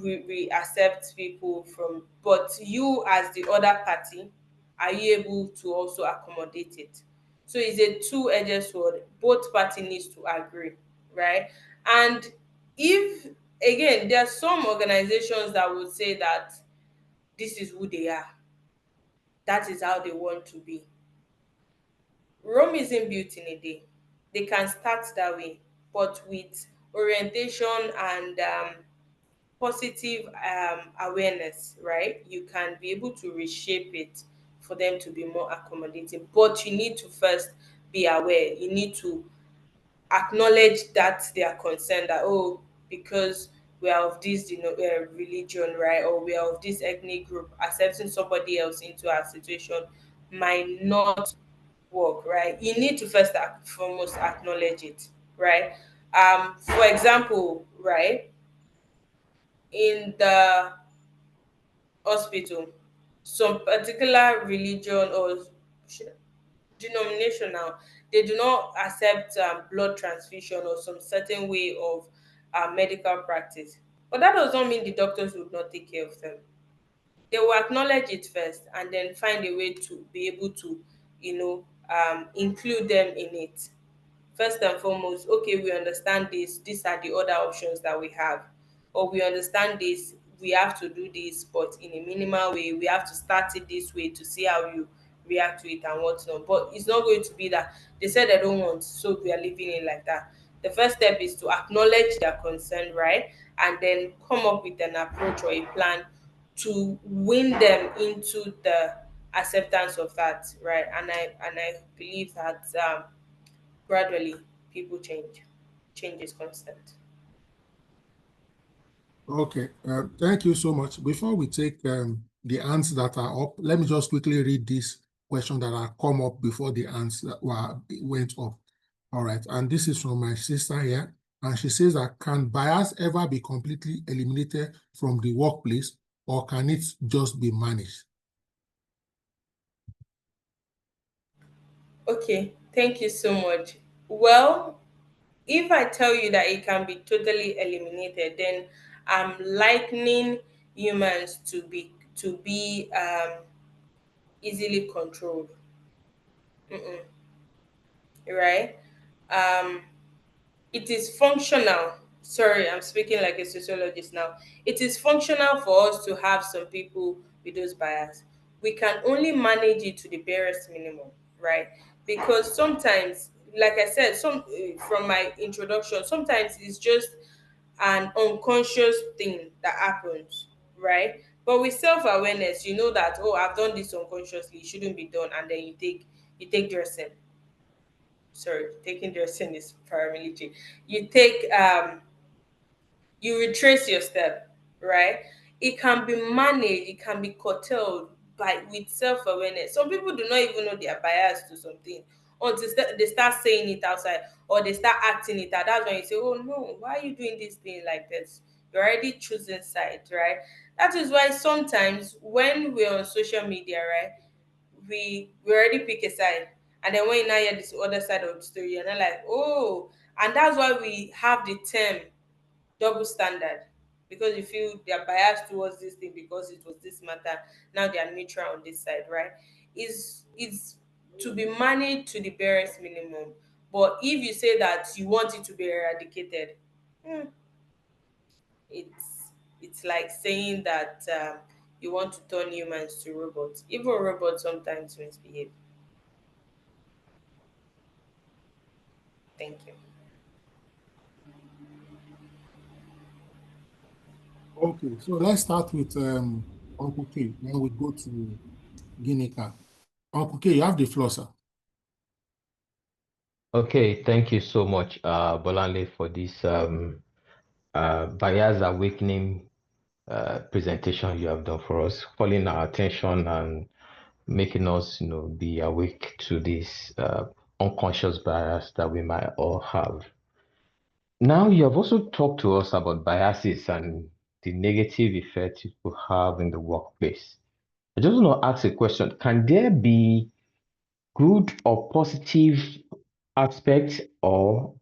we accept people from, but you as the other party, are you able to also accommodate it? So it's a two-edged sword. Both party needs to agree, right? And if, again, there are some organizations that would say that this is who they are, that is how they want to be. Rome isn't built in a day. They can start that way, but with orientation and positive awareness, right? You can be able to reshape it for them to be more accommodating. But you need to first be aware. You need to acknowledge that they are concerned that, oh, because we are of this religion, right, or we are of this ethnic group, accepting somebody else into our situation might not work, right? You need to first and foremost acknowledge it, right? For example, right, in the hospital, some particular religion or denomination now, they do not accept blood transfusion or some certain way of medical practice. But that does not mean the doctors would not take care of them. They will acknowledge it first and then find a way to be able to, include them in it. First and foremost, okay, we understand this, these are the other options that we have, or we understand this, we have to do this, but in a minimal way, we have to start it this way to see how you react to it and whatnot. But it's not going to be that they said they don't want, so we are leaving it like that. The first step is to acknowledge their concern, right, and then come up with an approach or a plan to win them into the acceptance of that, right? And I believe that gradually people change. Change is constant. Okay, thank you so much. Before we take the answers that are up, let me just quickly read this question that are come up before the answer went up. All right, and this is from my sister here. And she says that, can bias ever be completely eliminated from the workplace, or can it just be managed? Okay, thank you so much. Well, if I tell you that it can be totally eliminated, then I'm likening humans to be easily controlled. Mm-mm, right? Um, it is functional. Sorry, I'm speaking like a sociologist now. It is functional for us to have some people with those bias. We can only manage it to the barest minimum, right? Because sometimes, like I said, from my introduction, sometimes it's just an unconscious thing that happens, right? But with self-awareness, you know that, oh, I've done this unconsciously, it shouldn't be done, and then you take dressing. Sorry, taking dressing is paramilitary. You take you retrace your step, right? It can be managed, it can be curtailed by with self-awareness. Some people do not even know they are biased to something until they start saying it outside, or they start acting it out. That's when you say, oh no, why are you doing this thing like this? You're already choosing sides, right? That is why sometimes when we're on social media, right, we already pick a side, and then when you now hear this other side of the story, you're not like, oh. And that's why we have the term double standard, because you feel they are biased towards this thing because it was this matter. Now they are neutral on this side, right? Is to be managed to the barest minimum. But if you say that you want it to be eradicated, hmm, it's like saying that you want to turn humans to robots. Even robots sometimes misbehave. Thank you. Okay, so let's start with Uncle K. Then we go to Ginika. Uncle K, you have the floor, sir. Okay, thank you so much, Bolanle, for this bias awakening presentation you have done for us, calling our attention and making us, be awake to this unconscious bias that we might all have. Now, you have also talked to us about biases and the negative effects it could have in the workplace. I just want to ask a question. Can there be good or positive aspects or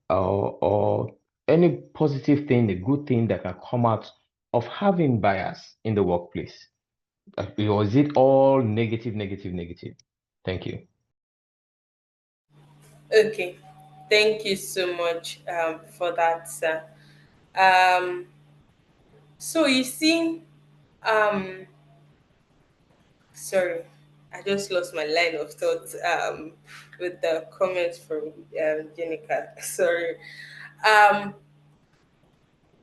any positive thing, a good thing that can come out of having bias in the workplace? Or is it all negative, negative, negative? Thank you. Okay, thank you so much for that, sir. Um, so you see, um, sorry, I just lost my line of thought with the comments from Jenica. Sorry. Um,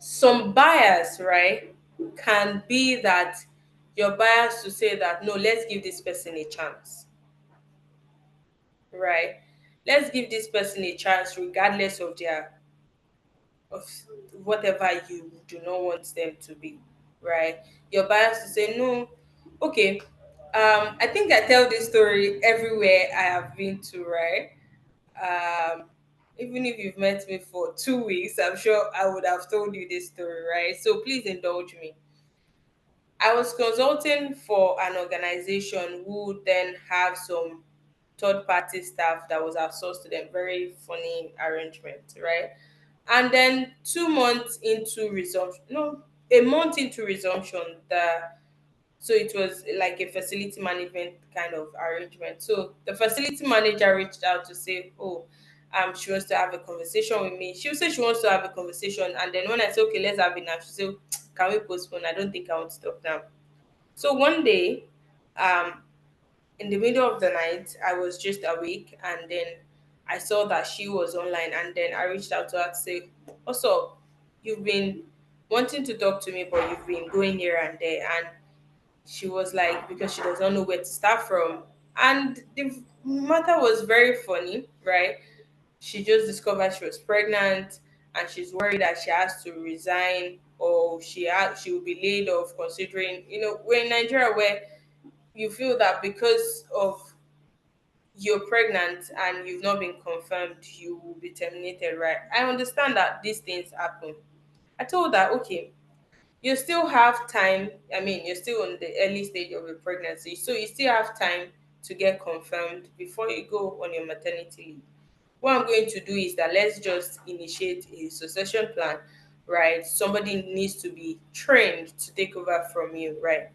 some bias, right, can be that you're biased to say that no, let's give this person a chance, right? Let's give this person a chance regardless of whatever you do not want them to be, right? You're biased to say no. Okay. I think I tell this story everywhere I have been to, right? Um, even if you've met me for 2 weeks, I'm sure I would have told you this story, right? So please indulge me. I was consulting for an organization who then have some third party staff that was outsourced to them. Very funny arrangement, right? And then 2 months into resumption, no, a month into resumption, so it was like a facility management kind of arrangement. So the facility manager reached out to say, oh, she wants to have a conversation with me. She said she wants to have a conversation, and then when I said, okay, let's have it now, she said, can we postpone? I don't think I want to talk now. So one day, um, in the middle of the night, I was just awake, and then I saw that she was online, and then I reached out to her to say, also, you've been wanting to talk to me, but you've been going here and there. And she was like, because she does not know where to start from. And the matter was very funny, right? She just discovered she was pregnant, and she's worried that she has to resign, or she will be laid off, considering, we're in Nigeria where you feel that because of you're pregnant and you've not been confirmed, you will be terminated, right? I understand that these things happen. I told her, okay, you still have time. I mean, you're still on the early stage of your pregnancy, so you still have time to get confirmed before you go on your maternity leave. What I'm going to do is that let's just initiate a succession plan, right? Somebody needs to be trained to take over from you, right?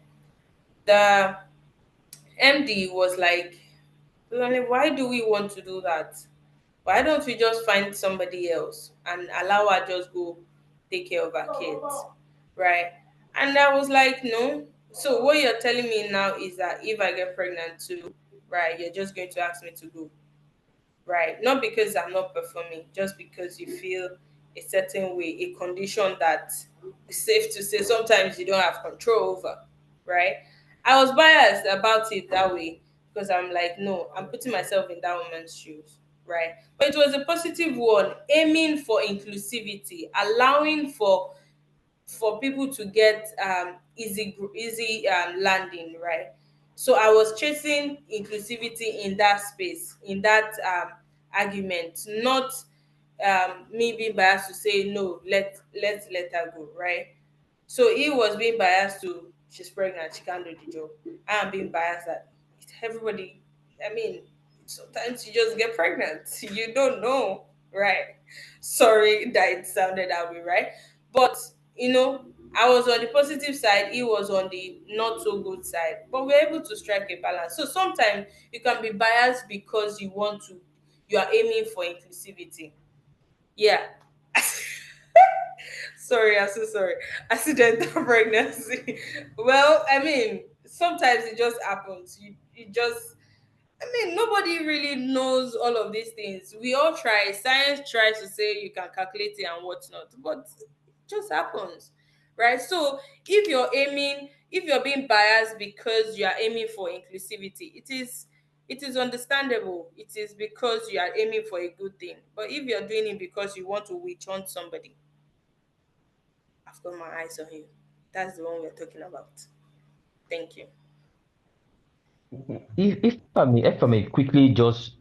The MD was like, why do we want to do that? Why don't we just find somebody else and allow her just go take care of her kids, right? And I was like, no. So what you're telling me now is that if I get pregnant too, right, you're just going to ask me to go, right? Not because I'm not performing, just because you feel a certain way, a condition that is safe to say sometimes you don't have control over, right? I was biased about it that way because I'm like, no, I'm putting myself in that woman's shoes, right? But it was a positive one, aiming for inclusivity, allowing for people to get easy landing, right? So I was chasing inclusivity in that space, in that argument, not me being biased to say no, let's let her go, right? So he was being biased to she's pregnant, she can't do the job. I am being biased that everybody, I mean, sometimes you just get pregnant. You don't know, right? Sorry that it sounded that way, right? But I was on the positive side, he was on the not so good side. But we're able to strike a balance. So sometimes you can be biased because you are aiming for inclusivity. Yeah. Sorry, I'm so sorry. Accidental pregnancy. Well, I mean, sometimes it just happens. You just, I mean, nobody really knows all of these things. We all try. Science tries to say you can calculate it and whatnot, but it just happens, right? So if you're being biased because you are aiming for inclusivity, it is understandable. It is because you are aiming for a good thing. But if you're doing it because you want to witch hunt somebody, I've got my eyes on you. That's the one we're talking about. Thank you. If I may quickly just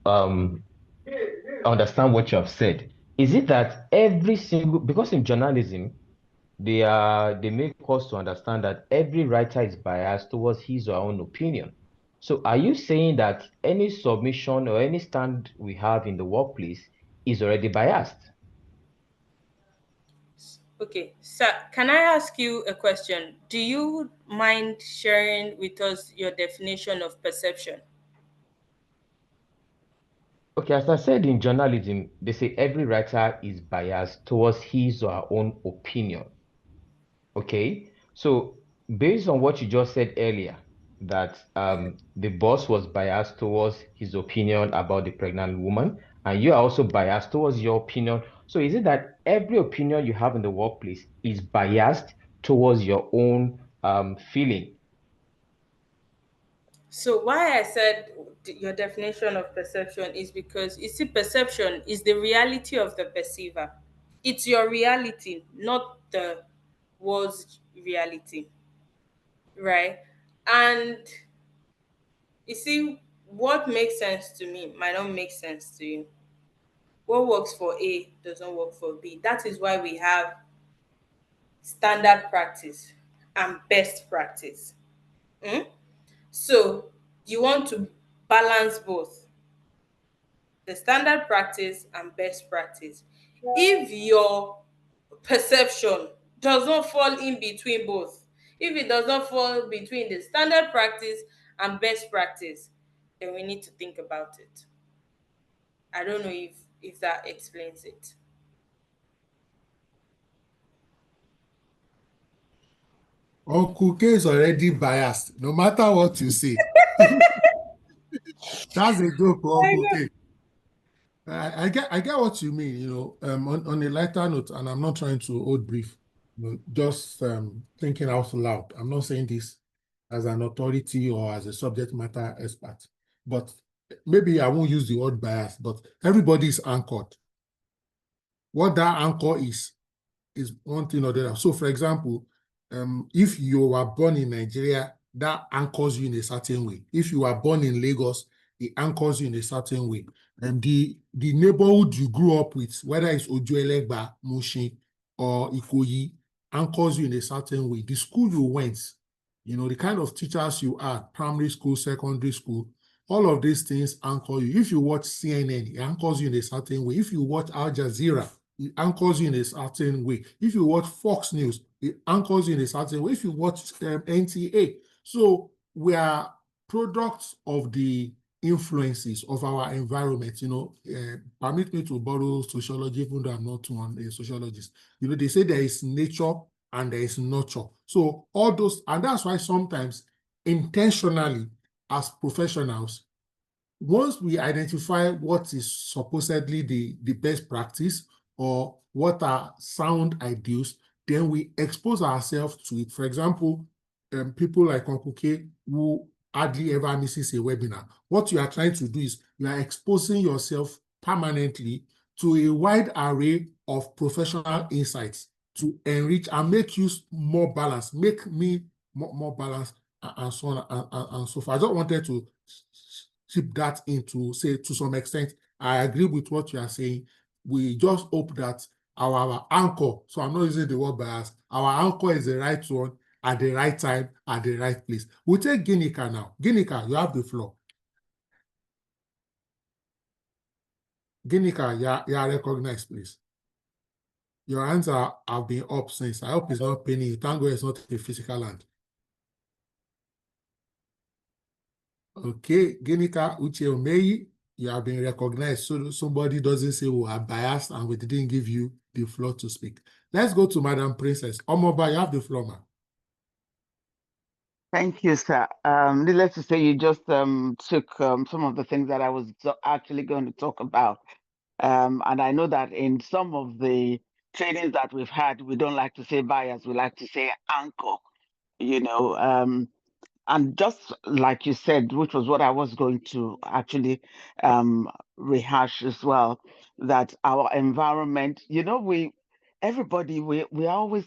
understand what you have said, is it that every single, because in journalism they make us to understand that every writer is biased towards his or her own opinion. So are you saying that any submission or any stand we have in the workplace is already biased? Okay, sir, can I ask you a question? Do you mind sharing with us your definition of perception? Okay, as I said, in journalism, they say every writer is biased towards his or her own opinion. Okay, so based on what you just said earlier, that the boss was biased towards his opinion about the pregnant woman, and you are also biased towards your opinion. So is it that every opinion you have in the workplace is biased towards your own feeling? So why I said your definition of perception is because you see, perception is the reality of the perceiver. It's your reality, not the world's reality, right? And you see, what makes sense to me might not make sense to you. What works for A doesn't work for B. That is why we have standard practice and best practice. Mm? So you want to balance both the standard practice and best practice. If your perception does not fall in between both, if it does not fall between the standard practice and best practice, then we need to think about it. I don't know if that explains it. Uncle K is already biased, no matter what you say. That's a joke for I Uncle know. K. I get what you mean, on a lighter note, and I'm not trying to hold brief, just thinking out loud. I'm not saying this as an authority or as a subject matter expert, but maybe I won't use the word bias, but everybody is anchored. What that anchor is one thing or the other. So, for example, if you were born in Nigeria, that anchors you in a certain way. If you are born in Lagos, it anchors you in a certain way. And the neighborhood you grew up with, whether it's Ojuelegba, Mushin, or Ikoyi, anchors you in a certain way. The school you went, you know, the kind of teachers you are, primary school, secondary school, all of these things anchor you. If you watch CNN, it anchors you in a certain way. If you watch Al Jazeera, it anchors you in a certain way. If you watch Fox News, it anchors you in a certain way. If you watch NTA. So we are products of the influences of our environment. You know, permit me to borrow sociology, even though I'm not one a sociologist. You know, they say there is nature and there is nurture. So all those, and that's why sometimes intentionally as professionals, once we identify what is supposedly the best practice or what are sound ideals, then we expose ourselves to it. For example, people like Uncle K, who hardly ever misses a webinar. What you are trying to do is you are exposing yourself permanently to a wide array of professional insights to enrich and make you more balanced, make me more balanced, and so on and so forth. I just wanted to keep that into, say, to some extent, I agree with what you are saying. We just hope that our anchor, so I'm not using the word bias, our anchor is the right one at the right time, at the right place. We'll take Ginika now. Ginika, you have the floor. Ginika, you are recognized, please. Your hands have been up since. I hope it's not paining you. Thank God it's not a physical hand. Okay, Ginika Uche Omeyi, you have been recognized. So somebody doesn't say we are biased and we didn't give you the floor to speak. Let's go to Madam Princess. Omoba, you have the floor, ma'am. Thank you, sir. Needless to say, you just took some of the things that I was actually going to talk about. And I know that in some of the trainings that we've had, we don't like to say bias, we like to say anchor, you know. And just like you said, which was what I was going to actually rehash as well, that our environment, you know, we're always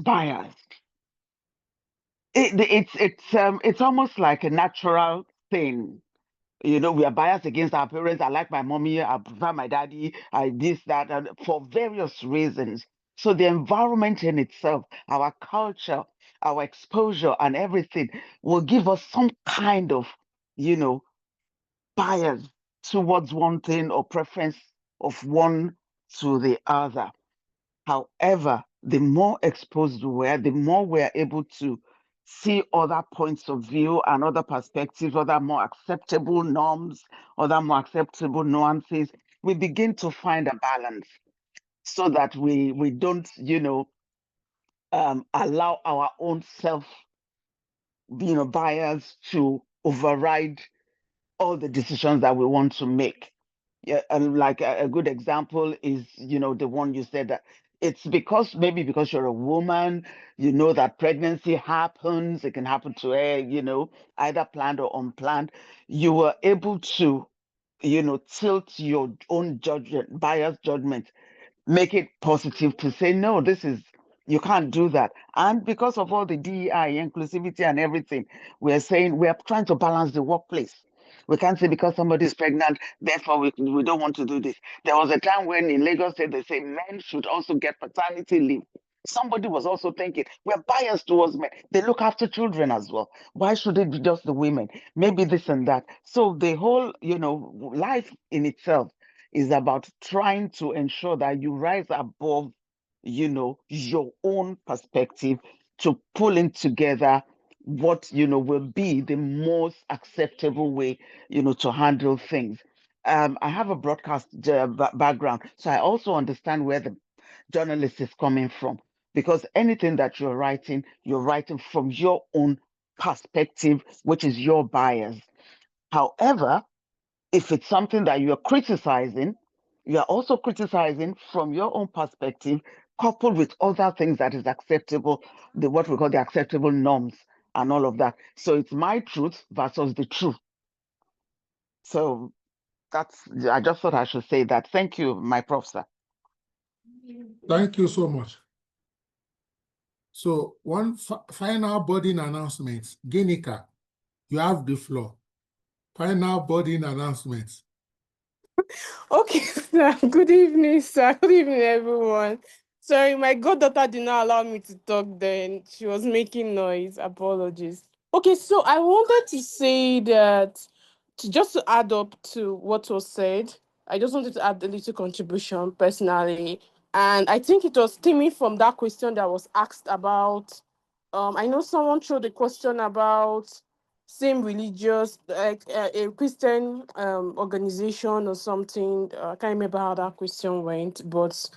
biased. It's almost like a natural thing. You know, we are biased against our parents. I like my mommy, I prefer my daddy, I this, that, and for various reasons. So the environment in itself, our culture, our exposure and everything will give us some kind of, you know, bias towards one thing or preference of one to the other. However, the more exposed we are, the more we're able to see other points of view and other perspectives, other more acceptable norms, other more acceptable nuances, we begin to find a balance so that we don't, you know, allow our own self, you know, bias to override all the decisions that we want to make. Yeah, and like a good example is, you know, the one you said that it's maybe because you're a woman, you know that pregnancy happens, it can happen to her, you know, either planned or unplanned. You were able to, you know, tilt your own judgment, biased judgment, make it positive to say, no, you can't do that. And because of all the DEI, inclusivity and everything, we're saying we're trying to balance the workplace. We can't say because somebody is pregnant, therefore we don't want to do this. There was a time when in Lagos State, they say men should also get paternity leave. Somebody was also thinking, we're biased towards men. They look after children as well. Why should it be just the women? Maybe this and that. So the whole, you know, life in itself is about trying to ensure that you rise above, you know, your own perspective to pulling together what, you know, will be the most acceptable way, you know, to handle things. I have a broadcast background, so I also understand where the journalist is coming from, because anything that you're writing from your own perspective, which is your bias. However, if it's something that you're criticizing, you're also criticizing from your own perspective, coupled with other things that is acceptable, what we call the acceptable norms and all of that. So it's my truth versus the truth. So I just thought I should say that. Thank you, my professor. Thank you so much. So one final boarding announcement. Ginika, you have the floor. Final boarding announcements. Okay, sir. Good evening, sir. Good evening, everyone. Sorry, my goddaughter did not allow me to talk then. She was making noise. Apologies. Okay, so I wanted to say that just to add up to what was said, I just wanted to add a little contribution personally. And I think it was stemming from that question that was asked about. I know someone threw the question about same religious, like a Christian organization or something. I can't remember how that question went, but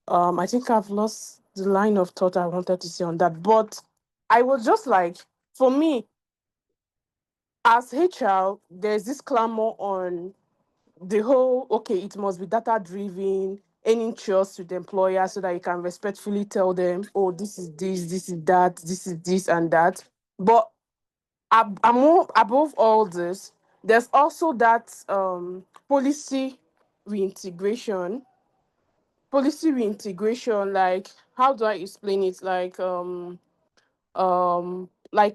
I think I've lost the line of thought I wanted to say on that. But I was just like, for me, as HR, there's this clamor on the whole, okay, it must be data driven, any trust with the employer so that you can respectfully tell them, oh, this is that, this is this and that. But above all this, there's also that policy reintegration. Policy reintegration, like, how do I explain it? Like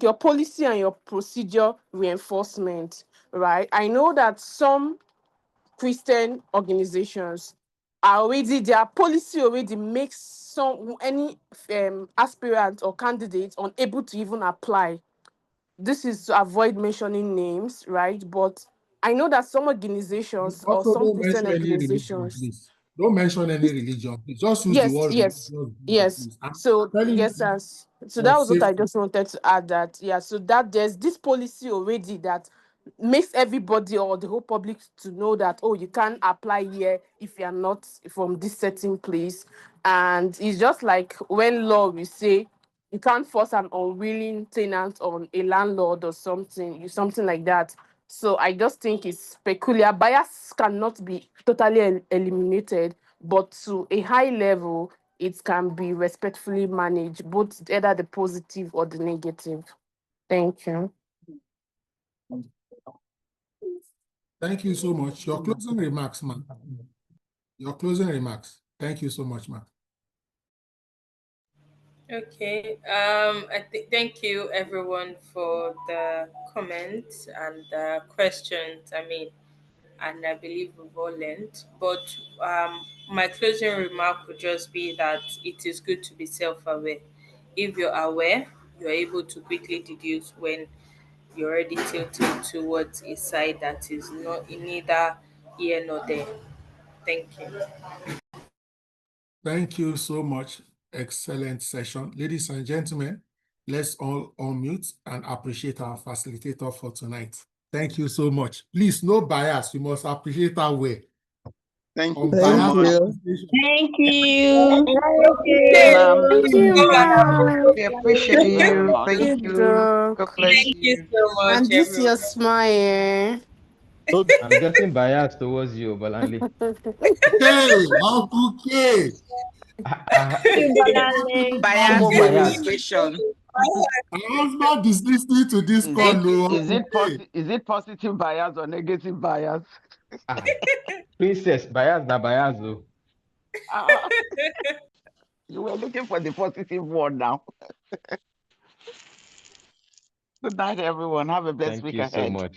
your policy and your procedure reinforcement, right? I know that some Christian organizations are already, their policy already makes some any aspirant or candidate unable to even apply. This is to avoid mentioning names, right? But I know that some organizations or Also, some don't Christian mention any religion, organizations. please. Don't mention any religion. Please just use the word Yes. religion, please. I'm So telling you yes, yes. So for that was what I safety. just wanted to add. That yeah. So that there's this policy already that makes everybody or the whole public to know that, oh, you can't apply here if you're not from this certain place. And it's just like when law will say you can't force an unwilling tenant on a landlord or something like that. So I just think it's peculiar. Bias cannot be totally eliminated, but to a high level, it can be respectfully managed, both either the positive or the negative. Thank you. Thank you so much. Your closing remarks, ma'am. Your closing remarks. Thank you so much, ma'am. Okay. Thank you everyone for the comments and the questions. And I believe we've all learned. But my closing remark would just be that it is good to be self-aware. If you're aware, you're able to quickly deduce when you're already tilting towards a side that is not in neither here nor there. Thank you. Thank you so much. Excellent session. Ladies and gentlemen, let's all unmute and appreciate our facilitator for tonight. Thank you so much. Please, no bias. You must appreciate our way. Thank you so Unbiased much. appreciation. Thank you. Ma'am. Thank you, ma'am. We appreciate Thank you very you. much. Thank Good you. dog. God bless Thank you you. so much, And this your everyone. smile. I'm getting biased towards you, Balanli. Hey, Uncle K. Bias Come on, Bias. demonstration. my husband is listening to this call. No, Uncle K. Is it positive bias or negative bias? Princess, bias na bias though. Ah, you were looking for the positive one now. Good night, everyone. Have a blessed Thank week you so ahead. much.